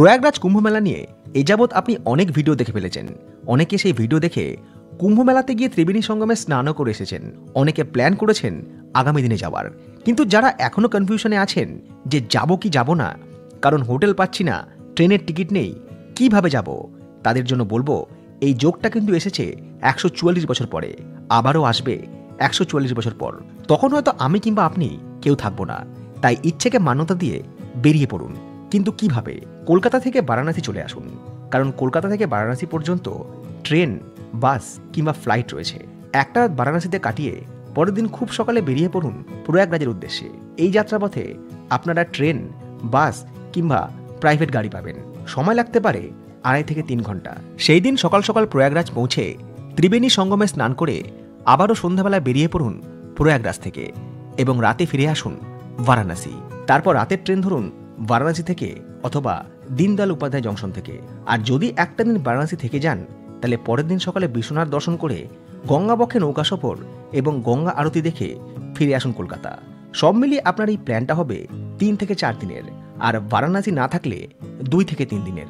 প্রয়াগরাজ কুম্ভ মেলা নিয়ে এ যাবৎ আপনি অনেক ভিডিও দেখে ফেলেছেন। অনেকে সেই ভিডিও দেখে কুম্ভ মেলাতে গিয়ে ত্রিবেণী সঙ্গমে স্নানও করে এসেছেন। অনেকে প্ল্যান করেছেন আগামী দিনে যাওয়ার। কিন্তু যারা এখনো কনফিউশনে আছেন যে যাব কি যাব না, কারণ হোটেল পাচ্ছি না, ট্রেনের টিকিট নেই, কিভাবে যাব, তাদের জন্য বলবো এই যোগটা কিন্তু এসেছে 144 বছর পরে, আবারও আসবে 144 বছর পর। তখন হয়তো আমি কিংবা আপনি কেউ থাকবো না। তাই ইচ্ছেকে মান্যতা দিয়ে বেরিয়ে পড়ুন। কিন্তু কিভাবে? কলকাতা থেকে বারাণসী চলে আসুন, কারণ কলকাতা থেকে বারাণসী পর্যন্ত ট্রেন, বাস কিংবা ফ্লাইট রয়েছে। একটা রাত বারাণসীতে কাটিয়ে পরের দিন খুব সকালে বেরিয়ে পড়ুন প্রয়াগরাজের উদ্দেশ্যে। এই যাত্রাপথে আপনারা ট্রেন, বাস কিংবা প্রাইভেট গাড়ি পাবেন। সময় লাগতে পারে 2.5 থেকে 3 ঘন্টা। সেই দিন সকাল সকাল প্রয়াগরাজ পৌঁছে ত্রিবেণী সঙ্গমে স্নান করে আবারও সন্ধ্যাবেলায় বেরিয়ে পড়ুন প্রয়াগরাজ থেকে এবং রাতে ফিরে আসুন বারাণসী। তারপর রাতের ট্রেন ধরুন বারাণসী থেকে অথবা দীনদয়াল উপাধ্যায় জংশন থেকে। আর যদি একটা দিন বারাণসী থেকে যান, তাহলে পরের দিন সকালে বিশ্বনাথ দর্শন করে গঙ্গাবক্ষে নৌকা সফর এবং গঙ্গা আরতি দেখে ফিরে আসুন কলকাতা। সব মিলিয়ে আপনার এই প্ল্যানটা হবে 3 থেকে 4 দিনের, আর বারাণসী না থাকলে 2 থেকে 3 দিনের।